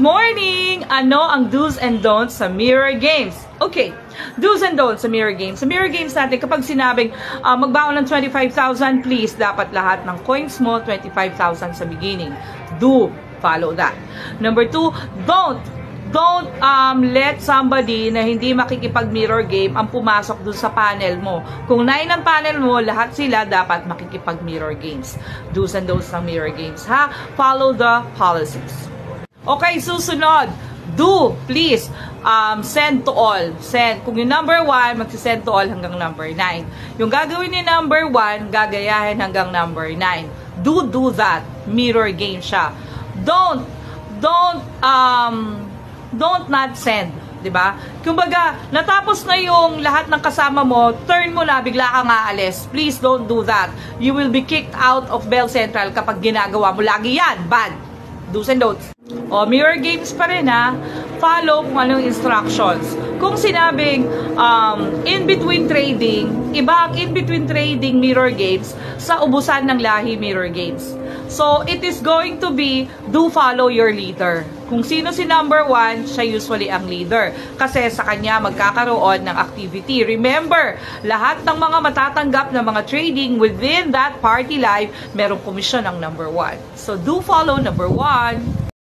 morning! Ano ang do's and don'ts sa mirror games? Okay, do's and don'ts sa mirror games. Sa mirror games natin, kapag sinabing magbaon ng 25,000, please, dapat lahat ng coins mo, 25,000 sa beginning. Do follow that. Number 2, don't let somebody na hindi makikipag-mirror game ang pumasok dun sa panel mo. Kung 9 ang panel mo, lahat sila dapat makikipag-mirror games. Do's and don'ts ng mirror games, ha? Follow the policies. Okay, susunod. Do, please, send to all. Send. Kung yung number 1, magsisend to all hanggang number 9. Yung gagawin ni number 1, gagayahin hanggang number 9. Do that. Mirror game siya. Don't not send, 'di ba? Kumbaga, natapos na yung lahat ng kasama mo, turn mo na, bigla kang aalis. Please don't do that. You will be kicked out of Bell Central kapag ginagawa mo lagi 'yan. Bad. Do's and don'ts. O, mirror games pa rin, ha. Follow kung anong instructions. Kung sinabing in-between trading, iba ang in-between trading mirror games sa ubusan ng lahi mirror games. So, it is going to be, do follow your leader. Kung sino si number 1, siya usually ang leader. Kasi sa kanya magkakaroon ng activity. Remember, lahat ng mga matatanggap na mga trading within that party live, merong komisyon ang number 1. So, do follow number 1.